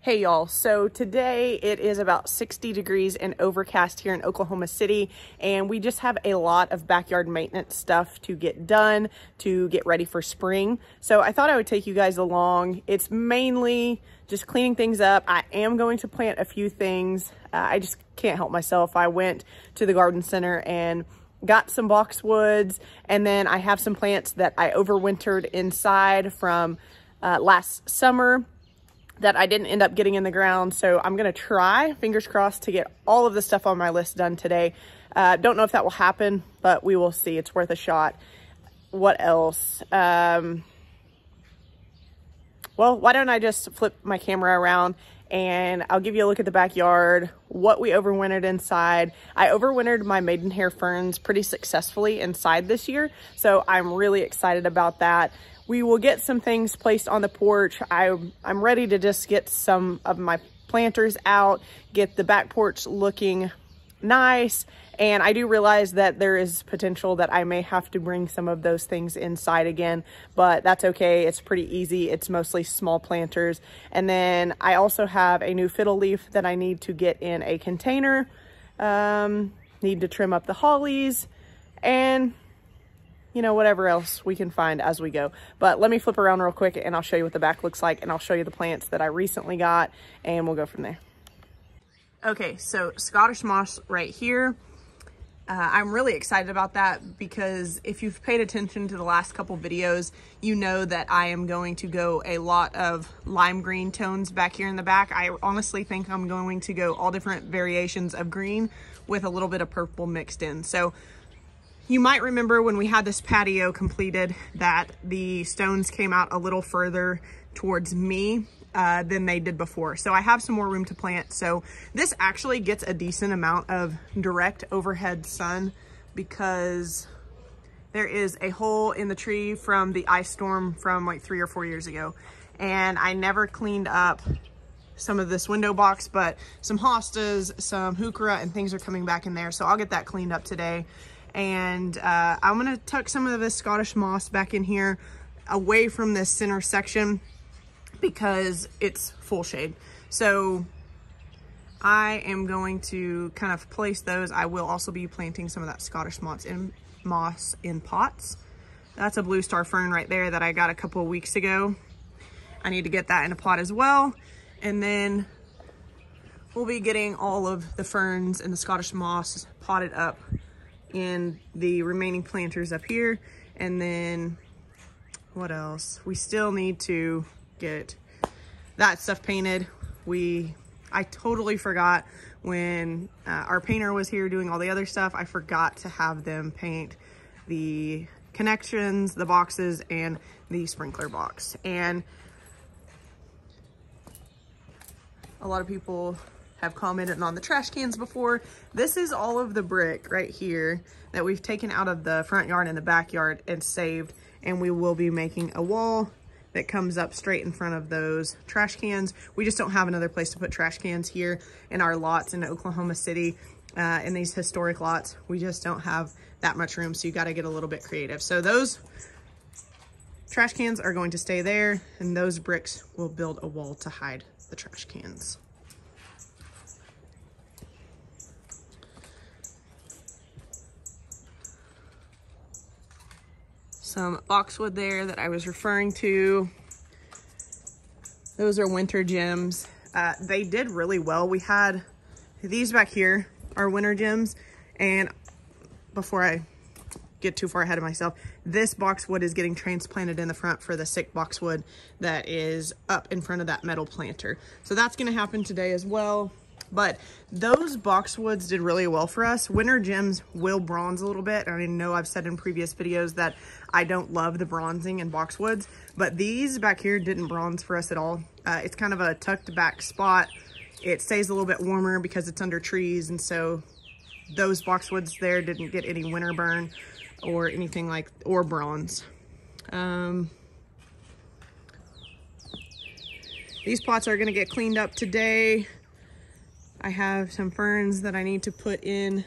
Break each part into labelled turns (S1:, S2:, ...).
S1: Hey y'all, so today it is about 60 degrees and overcast here in Oklahoma City, and we just have a lot of backyard maintenance stuff to get done to get ready for spring. So I thought I would take you guys along. It's mainly just cleaning things up. I am going to plant a few things. I just can't help myself. I went to the garden center and got some boxwoods, and then I have some plants that I overwintered inside from last summer that I didn't end up getting in the ground. So I'm gonna try, fingers crossed, to get all of the stuff on my list done today. Don't know if that will happen, but we will see. It's worth a shot. What else? Well, why don't I just flip my camera around and I'll give you a look at the backyard, what we overwintered inside. I overwintered my maidenhair ferns pretty successfully inside this year, so I'm really excited about that. We will get some things placed on the porch. I'm ready to just get some of my planters out, get the back porch looking nice. And I do realize that there is potential that I may have to bring some of those things inside again, but that's okay. It's pretty easy. It's mostly small planters. And then I also have a new fiddle leaf that I need to get in a container. Need to trim up the hollies and you know, whatever else we can find as we go. But let me flip around real quick and I'll show you what the back looks like, and I'll show you the plants that I recently got, and we'll go from there. Okay, so Scottish moss right here. I'm really excited about that because if you've paid attention to the last couple videos, you know that I am going to go a lot of lime green tones back here in the back. I honestly think I'm going to go all different variations of green with a little bit of purple mixed in. So you might remember when we had this patio completed that the stones came out a little further towards me than they did before. So I have some more room to plant. So this actually gets a decent amount of direct overhead sun because there is a hole in the tree from the ice storm from like 3 or 4 years ago. And I never cleaned up some of this window box, but some hostas, some heuchera, and things are coming back in there. So I'll get that cleaned up today. And I'm gonna tuck some of this Scottish moss back in here away from this center section because it's full shade. So I am going to kind of place those. I will also be planting some of that Scottish moss in pots. That's a blue star fern right there that I got a couple of weeks ago. I need to get that in a pot as well. And then we'll be getting all of the ferns and the Scottish moss potted up in the remaining planters up here. And then what else? We still need to get that stuff painted. I totally forgot when our painter was here doing all the other stuff. I forgot to have them paint the connections, the boxes, and the sprinkler box. And a lot of people have commented on the trash cans before. This is all of the brick right here that we've taken out of the front yard and the backyard and saved, and we will be making a wall that comes up straight in front of those trash cans. We just don't have another place to put trash cans here in our lots in Oklahoma City, in these historic lots. We just don't have that much room, so you got to get a little bit creative. So those trash cans are going to stay there, and those bricks will build a wall to hide the trash cans. Some boxwood there that I was referring to. Those are winter gems. They did really well. We had these back here are winter gems, and before I get too far ahead of myself, this boxwood is getting transplanted in the front for the sick boxwood that is up in front of that metal planter. So that's gonna happen today as well. But those boxwoods did really well for us. Winter gems will bronze a little bit. I know I've said in previous videos that I don't love the bronzing in boxwoods, but these back here didn't bronze for us at all. It's kind of a tucked back spot. It stays a little bit warmer because it's under trees, and so those boxwoods there didn't get any winter burn or anything like, or bronze. These pots are gonna get cleaned up today. I have some ferns that I need to put in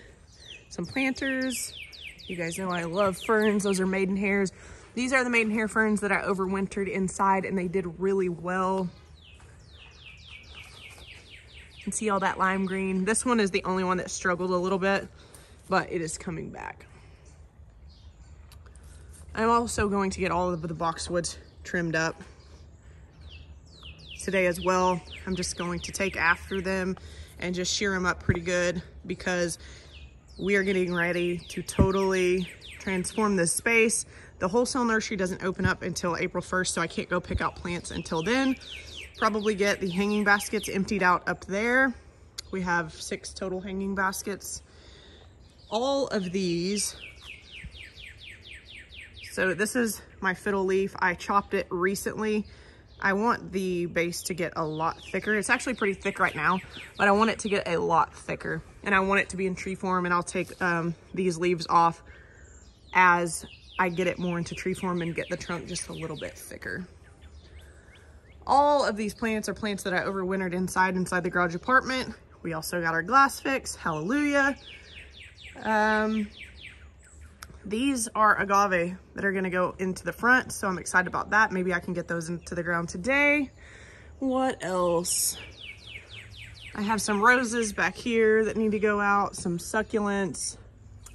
S1: some planters. You guys know I love ferns. Those are maidenhairs. These are the maidenhair ferns that I overwintered inside, and they did really well. You can see all that lime green. This one is the only one that struggled a little bit, but it is coming back. I'm also going to get all of the boxwoods trimmed up today as well. I'm just going to take after them and just shear them up pretty good, because we are getting ready to totally transform this space. The wholesale nursery doesn't open up until April 1st, so I can't go pick out plants until then. Probably get the hanging baskets emptied out up there. We have 6 total hanging baskets. All of these, so this is my fiddle leaf. I chopped it recently. I want the base to get a lot thicker. It's actually pretty thick right now, but I want it to get a lot thicker, and I want it to be in tree form, and I'll take these leaves off as I get it more into tree form and get the trunk just a little bit thicker. All of these plants are plants that I overwintered inside the garage apartment. We also got our glass fix, hallelujah. These are agave that are gonna go into the front, so I'm excited about that. Maybe I can get those into the ground today. What else? I have some roses back here that need to go out, some succulents,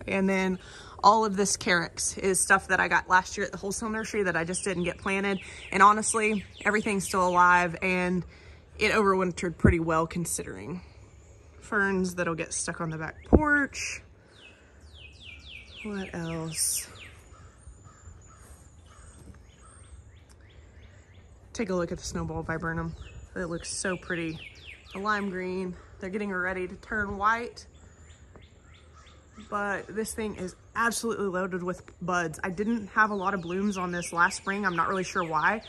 S1: and then all of this carex is stuff that I got last year at the wholesale nursery that I just didn't get planted. And honestly, everything's still alive and it overwintered pretty well considering. Ferns that'll get stuck on the back porch. What else? Take a look at the snowball viburnum. It looks so pretty. The lime green, they're getting ready to turn white. But this thing is absolutely loaded with buds. I didn't have a lot of blooms on this last spring. I'm not really sure why.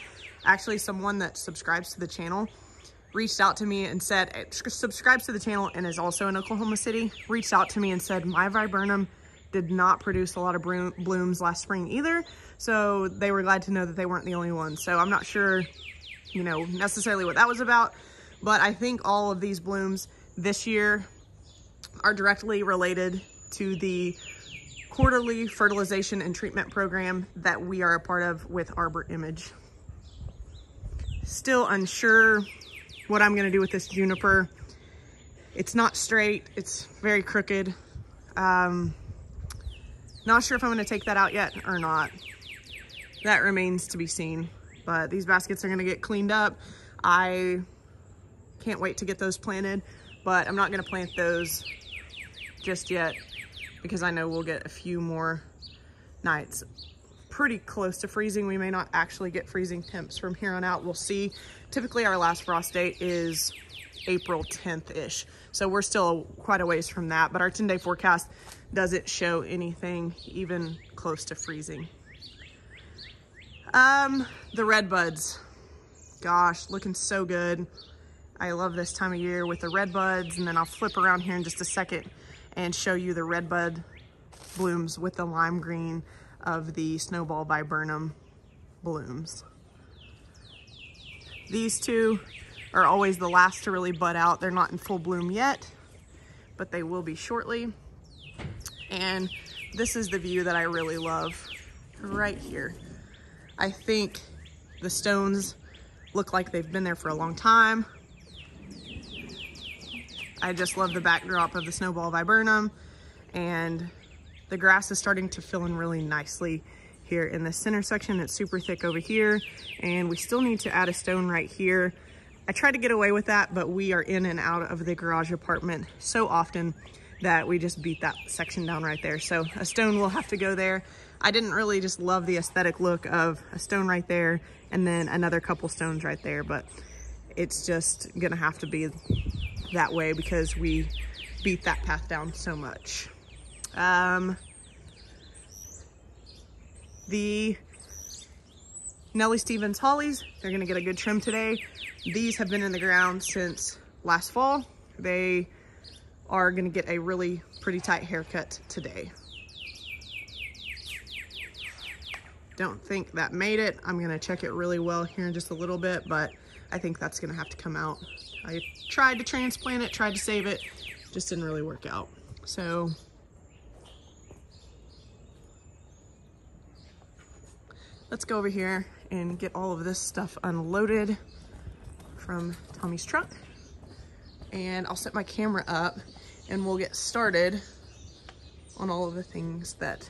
S1: Actually, someone that subscribes to the channel reached out to me and said, subscribes to the channel and is also in Oklahoma City, reached out to me and said, my viburnum did not produce a lot of blooms last spring either. So they were glad to know that they weren't the only ones. So I'm not sure, you know, necessarily what that was about, but I think all of these blooms this year are directly related to the quarterly fertilization and treatment program that we are a part of with Arbor Image. Still unsure what I'm gonna do with this juniper. It's not straight, it's very crooked. Not sure if I'm gonna take that out yet or not. That remains to be seen, but these baskets are gonna get cleaned up. I can't wait to get those planted, but I'm not gonna plant those just yet because I know we'll get a few more nights pretty close to freezing. We may not actually get freezing temps from here on out. We'll see. Typically our last frost date is April 10th-ish. So we're still quite a ways from that, but our 10-day forecast doesn't show anything even close to freezing. The red buds, gosh, looking so good. I love this time of year with the red buds, and then I'll flip around here in just a second and show you the red bud blooms with the lime green of the snowball viburnum blooms. These two are always the last to really bud out. They're not in full bloom yet, but they will be shortly. And this is the view that I really love right here. I think the stones look like they've been there for a long time. I just love the backdrop of the snowball viburnum, and the grass is starting to fill in really nicely here in the center section. It's super thick over here, and we still need to add a stone right here. I tried to get away with that, but we are in and out of the garage apartment so often that we just beat that section down right there. So a stone will have to go there. I didn't really just love the aesthetic look of a stone right there and then another couple stones right there, but it's just gonna have to be that way because we beat that path down so much. The Nellie Stevens hollies, they're gonna get a good trim today. These have been in the ground since last fall. They are gonna get a really pretty tight haircut today. Don't think that made it. I'm gonna check it really well here in just a little bit, but I think that's gonna have to come out. I tried to transplant it, tried to save it, just didn't really work out. So let's go over here and get all of this stuff unloaded from Tommy's truck. and I'll set my camera up and we'll get started on all of the things that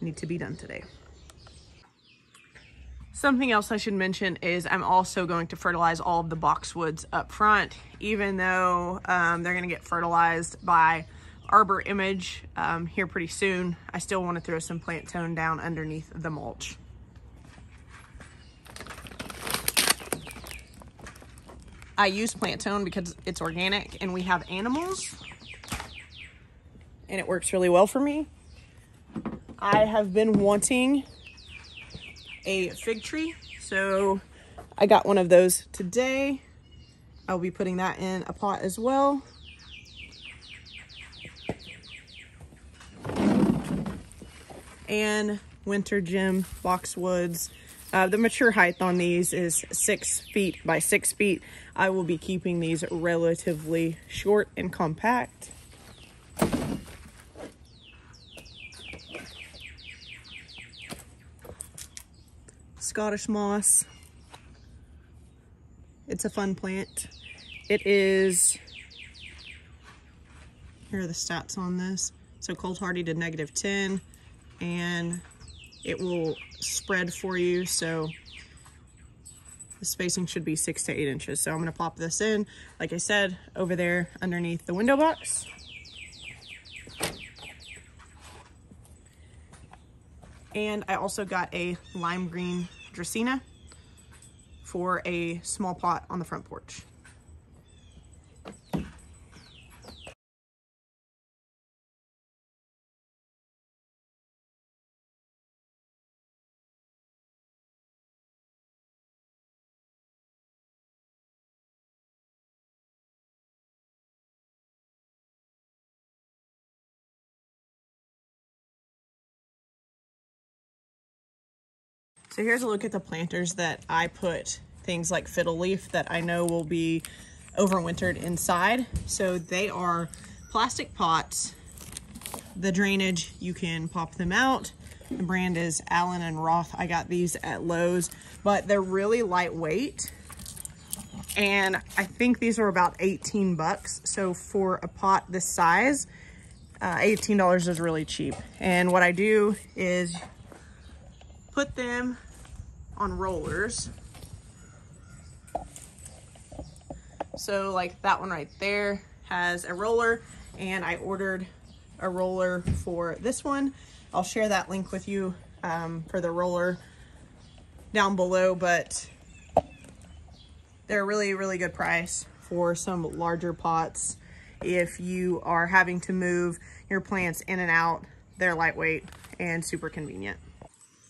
S1: need to be done today. Something else I should mention is I'm also going to fertilize all of the boxwoods up front, even though they're gonna get fertilized by Arbor Image here pretty soon. I still want to throw some plant tone down underneath the mulch. I use plant tone because it's organic and we have animals and it works really well for me. I have been wanting a fig tree, so I got one of those today. I'll be putting that in a pot as well. And winter gem boxwoods. The mature height on these is 6 feet by 6 feet. I will be keeping these relatively short and compact. Scottish moss. It's a fun plant. It is, here are the stats on this. So cold hardy to -10, and it will spread for you. So the spacing should be 6 to 8 inches. So I'm gonna pop this in, like I said, over there underneath the window box. And I also got a lime green Dracaena for a small pot on the front porch. So here's a look at the planters that I put things like fiddle leaf that I know will be overwintered inside. So they are plastic pots. The drainage, you can pop them out. The brand is Allen and Roth. I got these at Lowe's, but they're really lightweight. And I think these are about 18 bucks. So for a pot this size, $18 is really cheap. And what I do is put them on rollers. So like that one right there has a roller, and I ordered a roller for this one. I'll share that link with you for the roller down below, but they're a really, really good price for some larger pots. If you are having to move your plants in and out, they're lightweight and super convenient.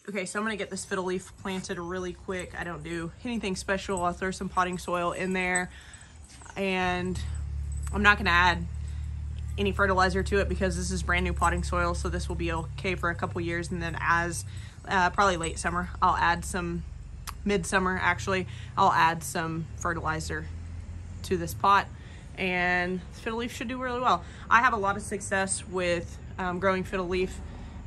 S1: Okay, so I'm gonna get this fiddle leaf planted really quick. I don't do anything special. I'll throw some potting soil in there, and I'm not gonna add any fertilizer to it because this is brand new potting soil, so this will be okay for a couple years. And then as probably late summer, I'll add some, midsummer actually, I'll add some fertilizer to this pot, and fiddle leaf should do really well. I have a lot of success with growing fiddle leaf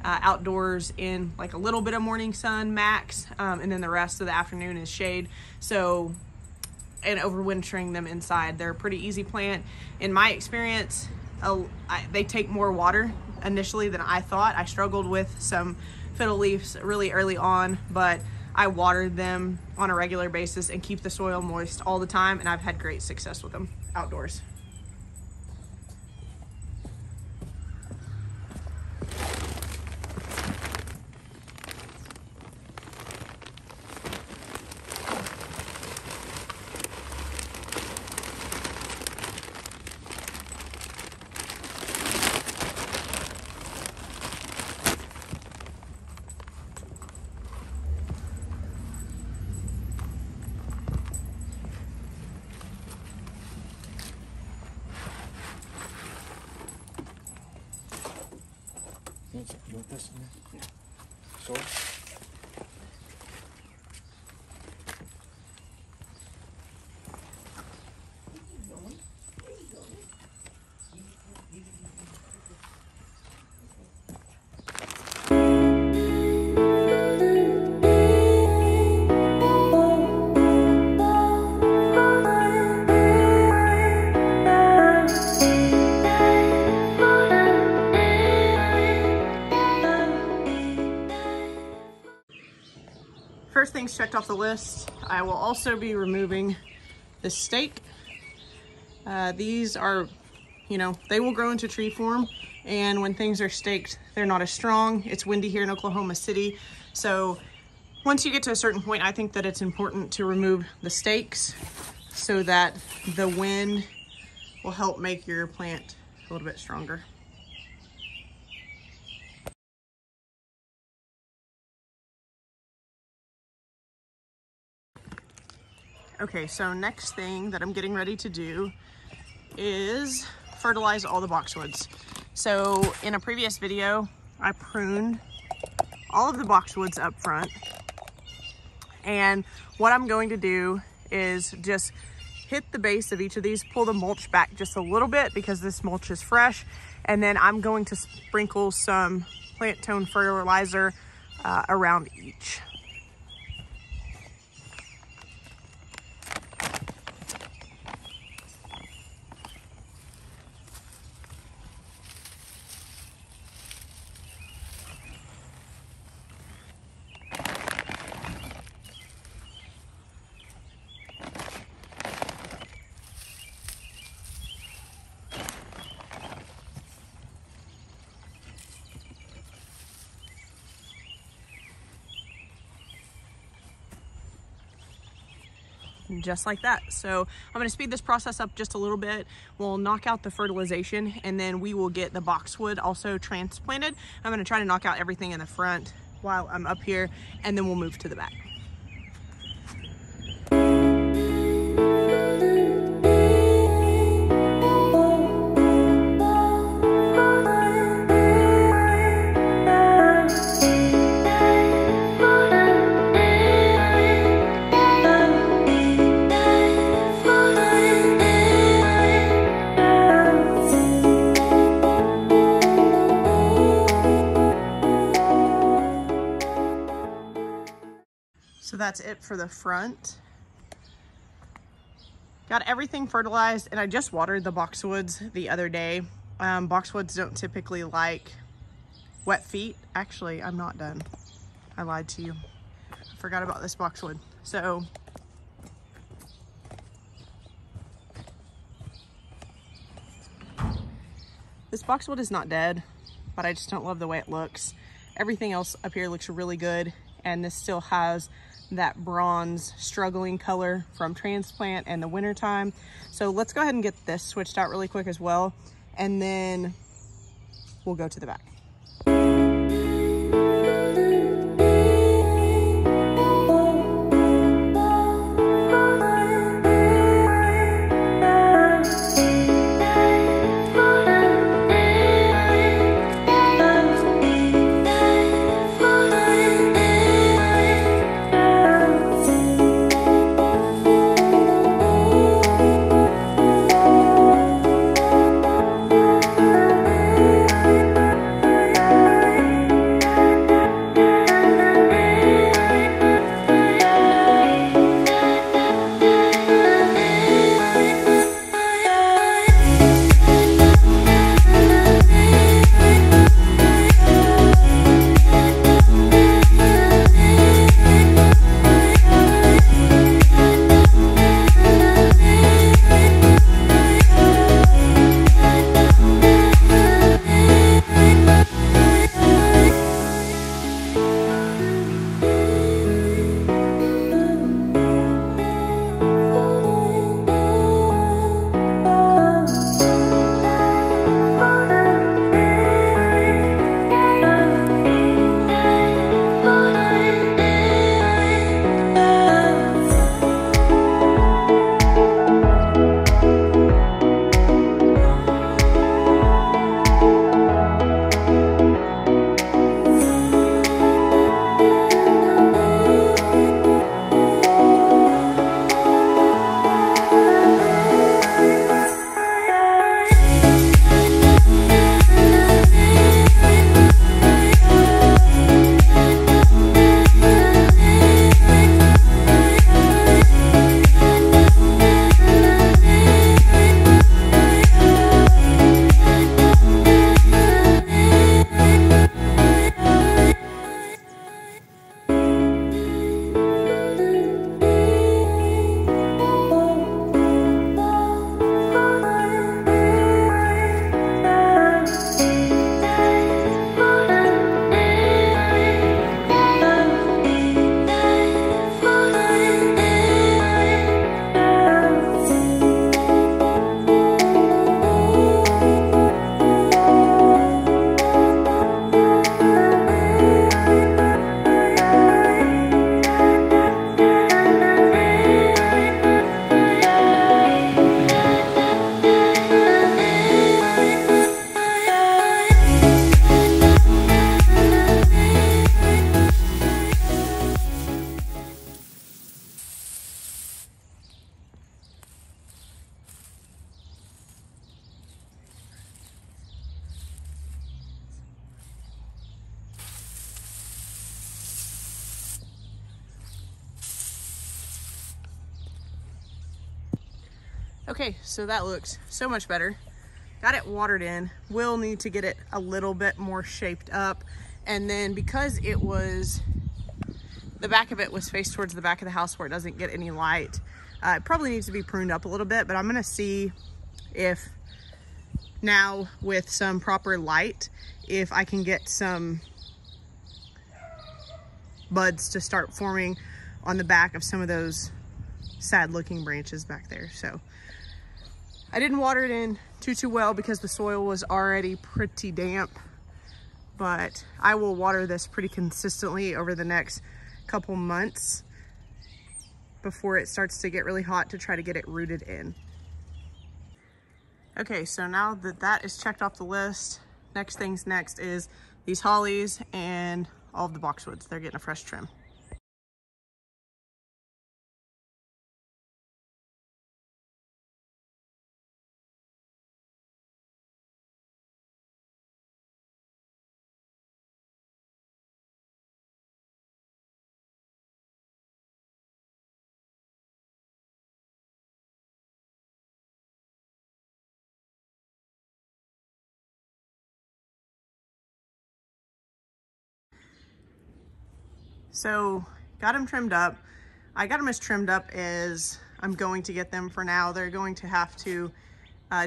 S1: outdoors in like a little bit of morning sun max, and then the rest of the afternoon is shade. So, and overwintering them inside. They're a pretty easy plant. In my experience, they take more water initially than I thought. I struggled with some fiddle leaves really early on, but I watered them on a regular basis and keep the soil moist all the time, and I've had great success with them outdoors.
S2: You want this in there? Yeah. Sword?
S1: things checked off the list. I will also be removing the stake. These are, you know, they will grow into tree form, and when things are staked, they're not as strong. It's windy here in Oklahoma City, so once you get to a certain point, I think that it's important to remove the stakes so that the wind will help make your plant a little bit stronger. Okay, so next thing that I'm getting ready to do is fertilize all the boxwoods. So in a previous video, I pruned all of the boxwoods up front. And what I'm going to do is just hit the base of each of these, pull the mulch back just a little bit because this mulch is fresh. And then I'm going to sprinkle some plant tone fertilizer around each. Just like that. So I'm going to speed this process up just a little bit. We'll knock out the fertilization and then we will get the boxwood also transplanted. I'm going to try to knock out everything in the front while I'm up here, and then we'll move to the back. So that's it for the front. Got everything fertilized, and I just watered the boxwoods the other day. Boxwoods don't typically like wet feet. Actually, I'm not done. I lied to you. I forgot about this boxwood. So this boxwood is not dead, but I just don't love the way it looks. Everything else up here looks really good, and this still has that bronze struggling color from transplant and the winter time. So let's go ahead and get this switched out really quick as well, and then we'll go to the back. Okay, so that looks so much better. Got it watered in. Will need to get it a little bit more shaped up. And then because it was, the back of it was faced towards the back of the house where it doesn't get any light, it probably needs to be pruned up a little bit, but I'm gonna see if now with some proper light, if I can get some buds to start forming on the back of some of those sad looking branches back there. So I didn't water it in too well because the soil was already pretty damp, but I will water this pretty consistently over the next couple months before it starts to get really hot to try to get it rooted in. Okay, so now that that is checked off the list, next things next is these hollies and all of the boxwoods. They're getting a fresh trim. So got them trimmed up. I got them as trimmed up as I'm going to get them for now. They're going to have to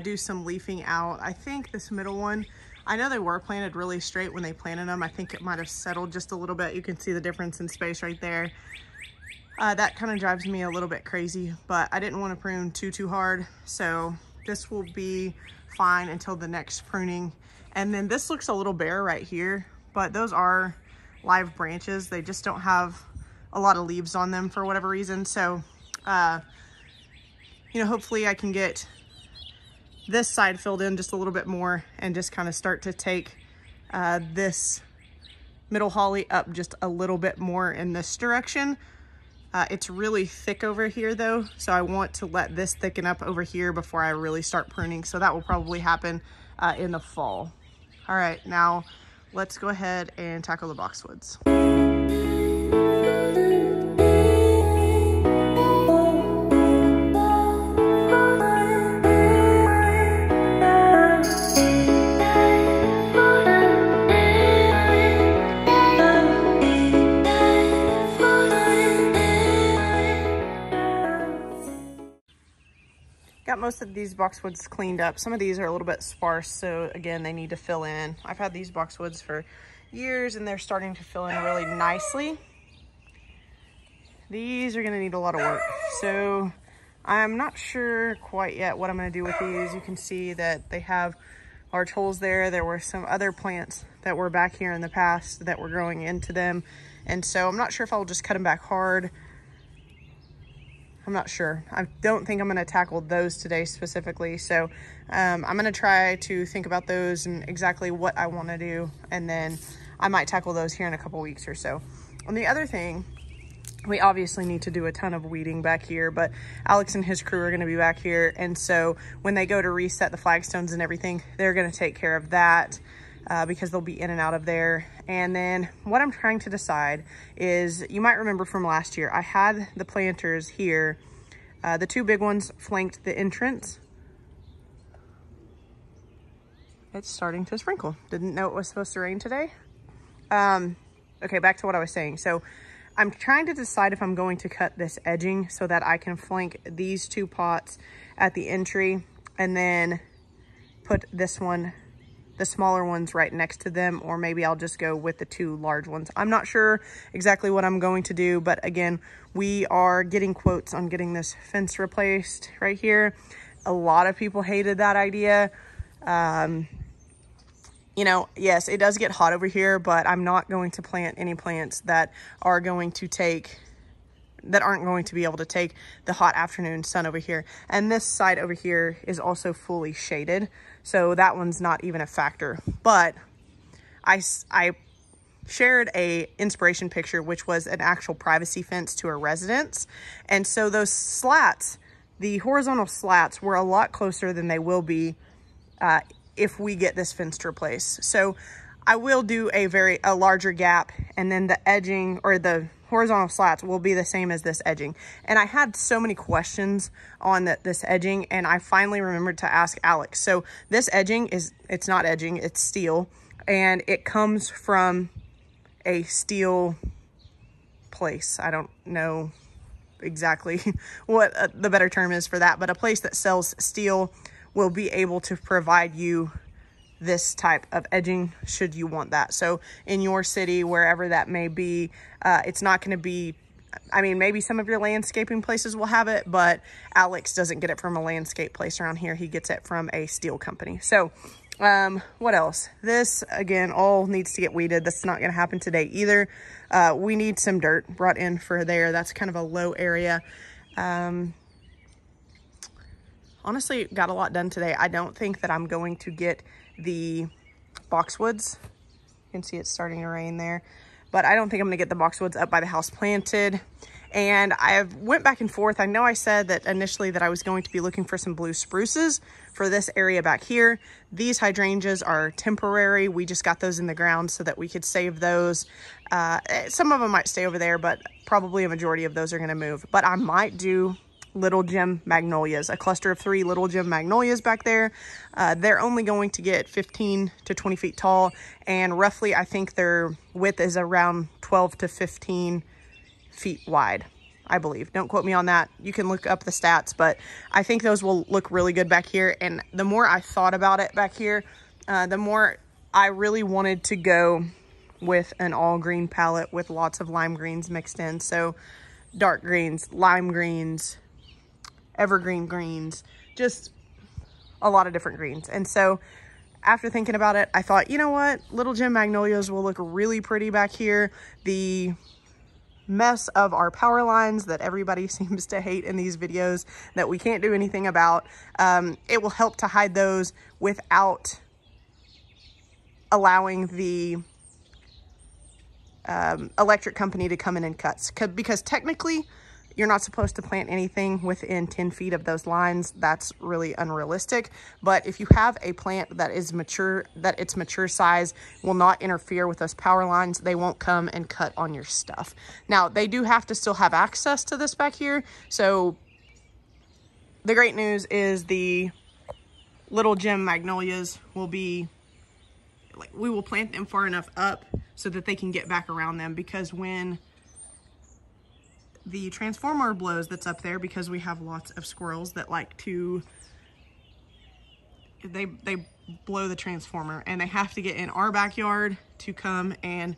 S1: do some leafing out. I think this middle one, I know they were planted really straight when they planted them. I think it might have settled just a little bit. You can see the difference in space right there. That kind of drives me a little bit crazy, but I didn't want to prune too hard. So this will be fine until the next pruning. And then this looks a little bare right here, but those are live branches. They just don't have a lot of leaves on them for whatever reason. So, you know, hopefully I can get this side filled in just a little bit more and just kind of start to take this middle holly up just a little bit more in this direction. It's really thick over here though, so I want to let this thicken up over here before I really start pruning. So that will probably happen in the fall. All right, now let's go ahead and tackle the boxwoods. Got most of these boxwoods cleaned up. Some of these are a little bit sparse, so again, they need to fill in. I've had these boxwoods for years and they're starting to fill in really nicely. These are gonna need a lot of work. So I'm not sure quite yet what I'm gonna do with these. You can see that they have large holes there. There were some other plants that were back here in the past that were growing into them. And so I'm not sure if I'll just cut them back hard. I'm not sure. I don't think I'm going to tackle those today specifically. So I'm going to try to think about those and exactly what I want to do. And then I might tackle those here in a couple weeks or so. And the other thing, we obviously need to do a ton of weeding back here, but Alex and his crew are going to be back here. And so when they go to reset the flagstones and everything, they're going to take care of that. Because they'll be in and out of there. And then what I'm trying to decide is, you might remember from last year, I had the planters here. The two big ones flanked the entrance. It's starting to sprinkle. Didn't know it was supposed to rain today. Okay, back to what I was saying. So I'm trying to decide if I'm going to cut this edging so that I can flank these two pots at the entry and then put this one, the smaller ones, right next to them, or maybe I'll just go with the two large ones. I'm not sure exactly what I'm going to do, but again, we are getting quotes on getting this fence replaced right here. A lot of people hated that idea. You know, yes, it does get hot over here, but I'm not going to plant any plants that are going to take, that aren't going to be able to take the hot afternoon sun over here. And this side over here is also fully shaded, so that one's not even a factor. But I shared a inspiration picture, which was an actual privacy fence to a residence. And so those slats, the horizontal slats, were a lot closer than they will be if we get this fence to replace. So I will do a larger gap, and then the edging or the horizontal slats will be the same as this edging. And I had so many questions on this edging, and I finally remembered to ask Alex. So this edging it's not edging, it's steel, and it comes from a steel place. I don't know exactly what the better term is for that, but a place that sells steel will be able to provide you this type of edging should you want that. So in your city, wherever that may be, it's not going to be, I mean, maybe some of your landscaping places will have it, but Alex doesn't get it from a landscape place around here. He gets it from a steel company. So what else? This again all needs to get weeded. This is not going to happen today either. We need some dirt brought in for there. That's kind of a low area. Honestly, got a lot done today. I don't think that I'm going to get the boxwoods. You can see it's starting to rain there, but I don't think I'm gonna get the boxwoods up by the house planted. And I went back and forth. I know I said that initially that I was going to be looking for some blue spruces for this area back here. These hydrangeas are temporary. We just got those in the ground so that we could save those. Some of them might stay over there, but probably a majority of those are gonna move. But I might do little gem magnolias, a cluster of 3 little gem magnolias back there. They're only going to get 15 to 20 feet tall, and roughly I think their width is around 12 to 15 feet wide, I believe. Don't quote me on that. You can look up the stats, but I think those will look really good back here. And the more I thought about it back here, the more I really wanted to go with an all green palette with lots of lime greens mixed in. So dark greens, lime greens, evergreen greens, just a lot of different greens. And so after thinking about it, I thought, you know what, little gem magnolias will look really pretty back here. The mess of our power lines that everybody seems to hate in these videos that we can't do anything about, it will help to hide those without allowing the electric company to come in and cut. Because technically you're not supposed to plant anything within 10 feet of those lines. That's really unrealistic. But if you have a plant that is mature, that its mature size will not interfere with those power lines, they won't come and cut on your stuff. Now, they do have to still have access to this back here. So the great news is the little gem magnolias will be, like, we will plant them far enough up so that they can get back around them, because when the transformer blows that's up there, because we have lots of squirrels that like to, they blow the transformer, and they have to get in our backyard to come and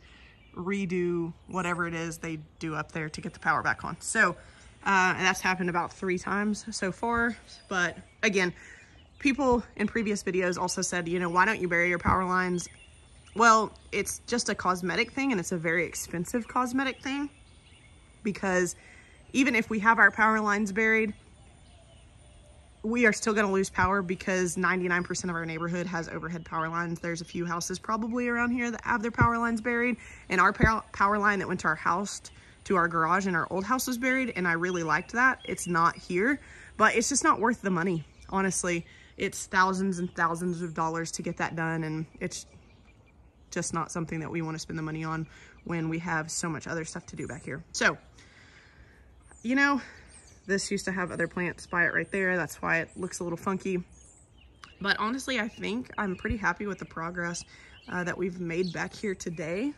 S1: redo whatever it is they do up there to get the power back on. So and that's happened about 3 times so far. But again, people in previous videos also said, you know, why don't you bury your power lines? Well, it's just a cosmetic thing, and it's a very expensive cosmetic thing, because even if we have our power lines buried, we are still going to lose power, because 99% of our neighborhood has overhead power lines. There's a few houses probably around here that have their power lines buried, and our power line that went to our house, to our garage in our old house, was buried, and I really liked that. It's not here, but it's just not worth the money. Honestly, it's thousands and thousands of dollars to get that done, and it's just not something that we want to spend the money on when we have so much other stuff to do back here. So, you know, this used to have other plants by it right there. That's why it looks a little funky. But honestly, I think I'm pretty happy with the progress that we've made back here today.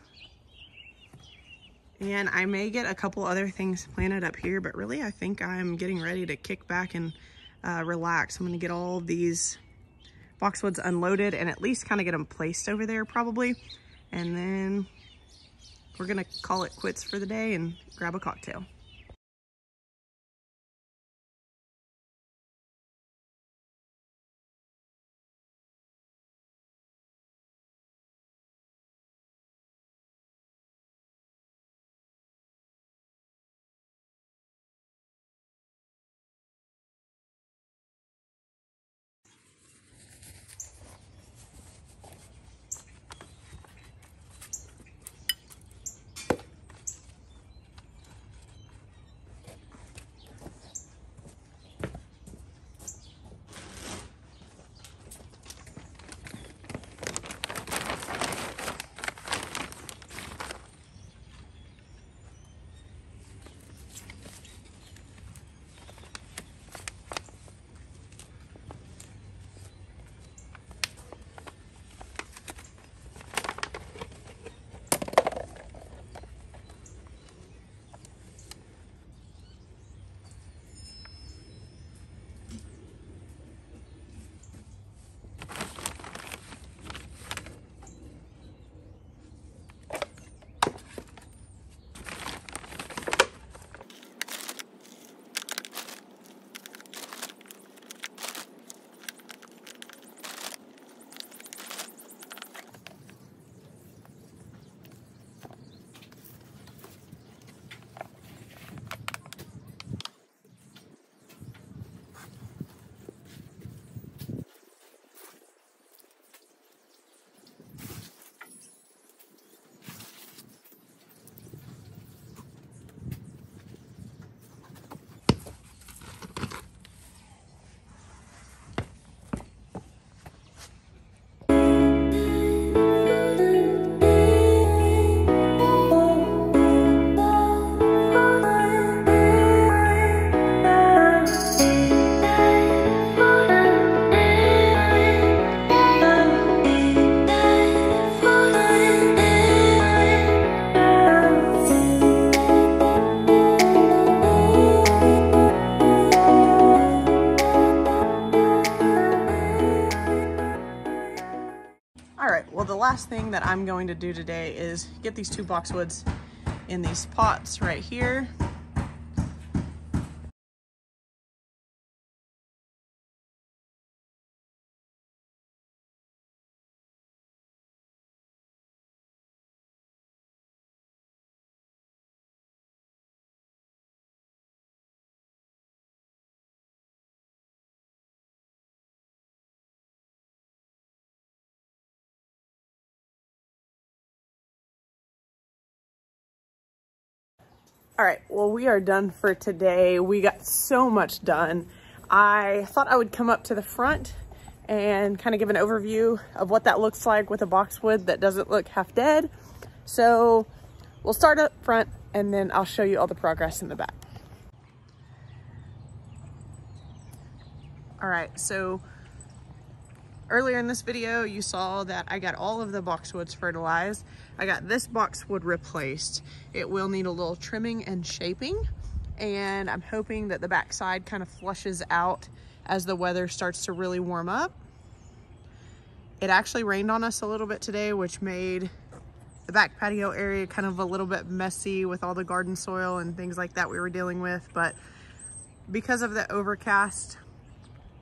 S1: And I may get a couple other things planted up here, but really I think I'm getting ready to kick back and relax. I'm gonna get all of these boxwoods unloaded and at least kind of get them placed over there probably. And then we're gonna call it quits for the day and grab a cocktail. Well, the last thing that I'm going to do today is get these 2 boxwoods in these pots right here. All right, well, we are done for today. We got so much done. I thought I would come up to the front and kind of give an overview of what that looks like with a boxwood that doesn't look half dead. So we'll start up front and then I'll show you all the progress in the back. All right, so earlier in this video, you saw that I got all of the boxwoods fertilized. I got this boxwood replaced. It will need a little trimming and shaping, and I'm hoping that the backside kind of flushes out as the weather starts to really warm up. It actually rained on us a little bit today, which made the back patio area kind of a little bit messy with all the garden soil and things like that we were dealing with. But because of the overcast,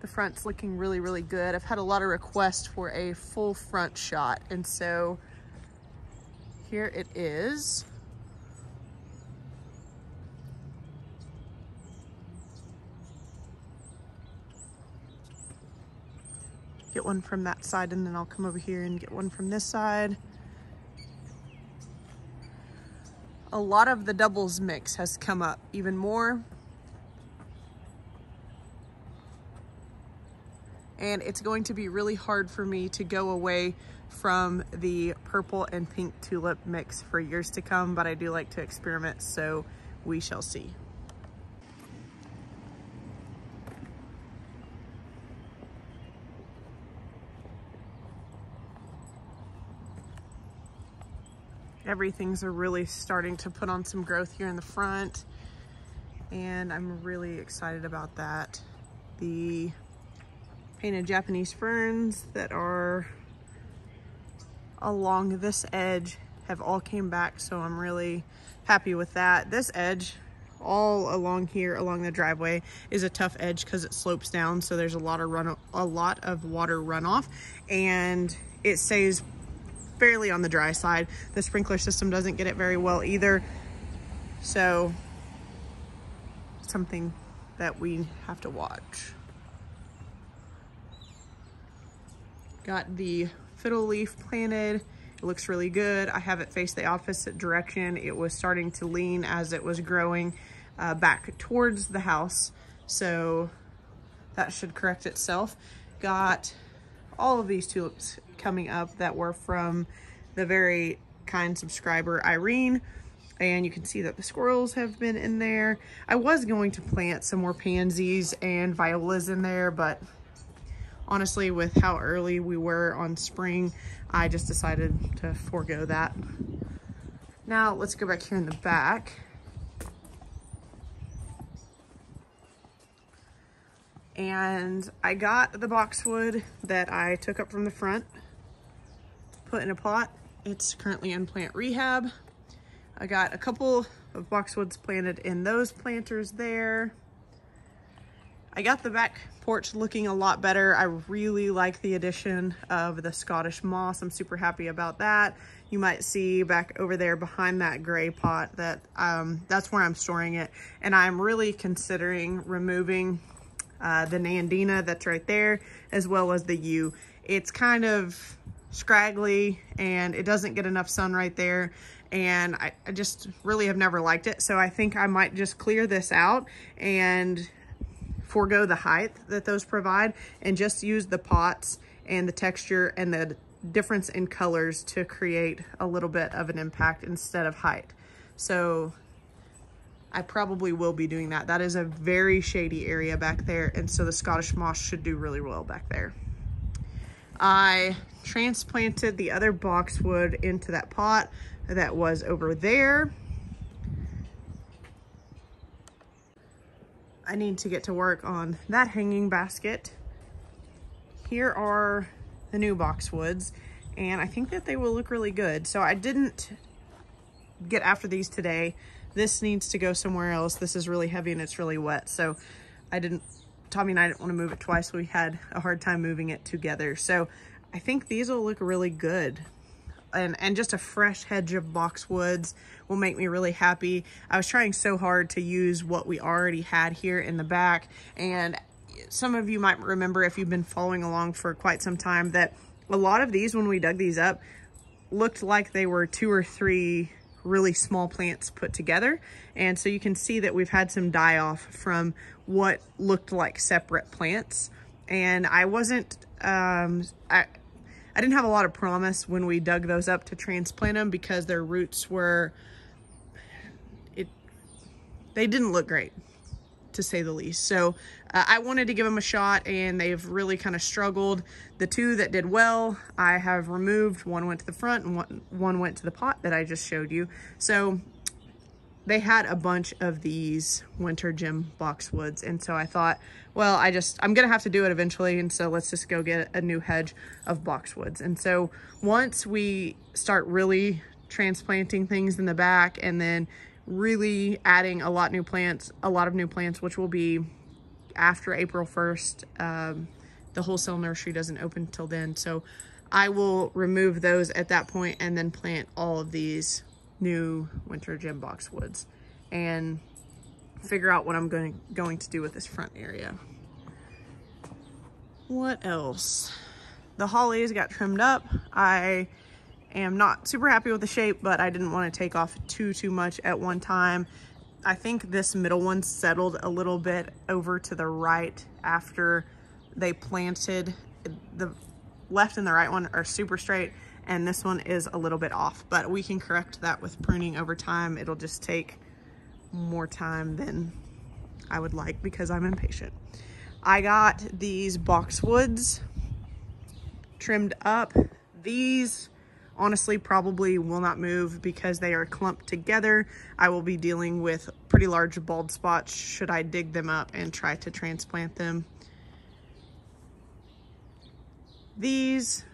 S1: the front's looking really, really good. I've had a lot of requests for a full front shot, and so here it is. Get one from that side and then I'll come over here and get one from this side. A lot of the doubles mix has come up even more. And it's going to be really hard for me to go away from the purple and pink tulip mix for years to come, but I do like to experiment, so we shall see. Everything's really starting to put on some growth here in the front, and I'm really excited about that. The painted Japanese ferns that are along this edge have all came back, so I'm really happy with that. This edge all along here along the driveway is a tough edge because it slopes down, so there's a lot of water runoff, and it stays fairly on the dry side. The sprinkler system doesn't get it very well either, so something that we have to watch. Got the fiddle leaf planted. It looks really good. I have it face the opposite direction. It was starting to lean as it was growing back towards the house, so that should correct itself. Got all of these tulips coming up that were from the very kind subscriber Irene, and you can see that the squirrels have been in there. I was going to plant some more pansies and violas in there, but honestly, with how early we were on spring, I just decided to forego that. Now let's go back here in the back. And I got the boxwood that I took up from the front, put in a pot. It's currently in plant rehab. I got a couple of boxwoods planted in those planters there. I got the back porch looking a lot better. I really like the addition of the Scottish moss. I'm super happy about that. You might see back over there behind that gray pot that that's where I'm storing it. And I'm really considering removing the Nandina that's right there, as well as the yew. It's kind of scraggly and it doesn't get enough sun right there, and I just really have never liked it. So I think I might just clear this out and forego the height that those provide and just use the pots and the texture and the difference in colors to create a little bit of an impact instead of height. So I probably will be doing that. That is a very shady area back there, and so the Scottish moss should do really well back there. I transplanted the other boxwood into that pot that was over there. I need to get to work on that hanging basket. Here are the new boxwoods, and I think that they will look really good. So I didn't get after these today. This needs to go somewhere else. This is really heavy and it's really wet. So Tommy and I didn't want to move it twice. We had a hard time moving it together. So I think these will look really good. And just a fresh hedge of boxwoods will make me really happy. I was trying so hard to use what we already had here in the back. And some of you might remember, if you've been following along for quite some time, that a lot of these, when we dug these up, looked like they were 2 or 3 really small plants put together. And so you can see that we've had some die off from what looked like separate plants. And I wasn't, I didn't have a lot of promise when we dug those up to transplant them, because their roots were, they didn't look great, to say the least. So I wanted to give them a shot, and they've really kind of struggled. The 2 that did well, I have removed. 1 went to the front and one went to the pot that I just showed you. So they had a bunch of these winter gem boxwoods. And so I thought, well, I'm gonna have to do it eventually. And so let's just go get a new hedge of boxwoods. And so once we start really transplanting things in the back, and then really adding a lot of new plants, which will be after April 1st. The wholesale nursery doesn't open till then. So I will remove those at that point and then plant all of these new winter gem boxwoods and figure out what I'm going to do with this front area. What else? The hollies got trimmed up. I am not super happy with the shape, but I didn't want to take off too much at one time. I think this middle one settled a little bit over to the right after they planted. The left and the right one are super straight, and this one is a little bit off, but we can correct that with pruning over time. It'll just take more time than I would like because I'm impatient. I got these boxwoods trimmed up. These honestly probably will not move because they are clumped together. I will be dealing with pretty large bald spots should I dig them up and try to transplant them. These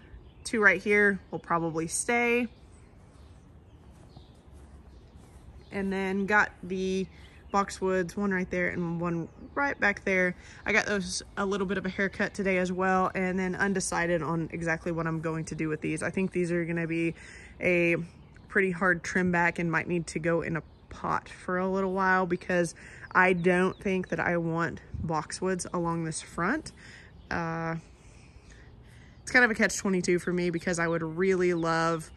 S1: 2 right here will probably stay. And then got the boxwoods, 1 right there and 1 right back there. I got those a little bit of a haircut today as well, and then undecided on exactly what I'm going to do with these. I think these are gonna be a pretty hard trim back and might need to go in a pot for a little while, because I don't think that I want boxwoods along this front. It's kind of a catch-22 for me, because I would really love,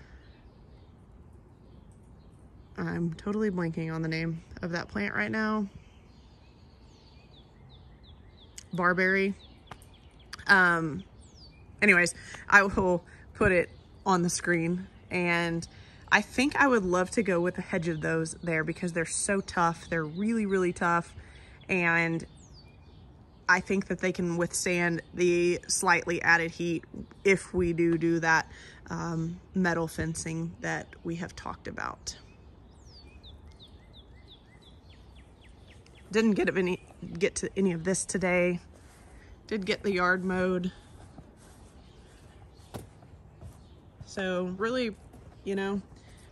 S1: I'm totally blanking on the name of that plant right now. Barberry. Anyways, I will put it on the screen, and I think I would love to go with a hedge of those there because they're so tough. They're really, really tough, and I think that they can withstand the slightly added heat if we do that metal fencing that we have talked about. Didn't get to any of this today. Did get the yard mowed. So really, you know,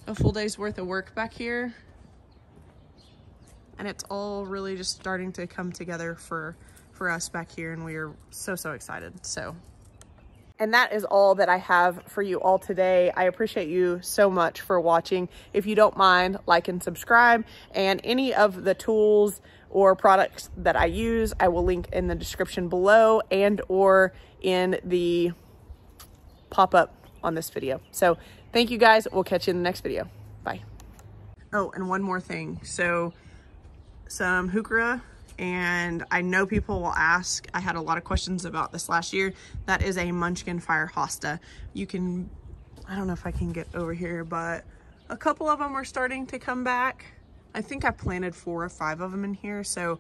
S1: a full day's worth of work back here. And it's all really just starting to come together for us back here, and we are so excited. So, and that is all that I have for you all today. I appreciate you so much for watching. If you don't mind, like and subscribe, and any of the tools or products that I use, I will link in the description below and or in the pop-up on this video. So thank you guys. We'll catch you in the next video. Bye. Oh, and one more thing. So some heuchera, and I know people will ask, I had a lot of questions about this last year. That is a Munchkin Fire Hosta. You can, I don't know if I can get over here, but a couple of them are starting to come back. I think I planted 4 or 5 of them in here, so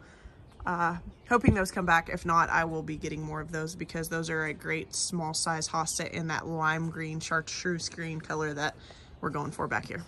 S1: hoping those come back. If not, I will be getting more of those, because those are a great small size hosta in that lime green, chartreuse green color that we're going for back here.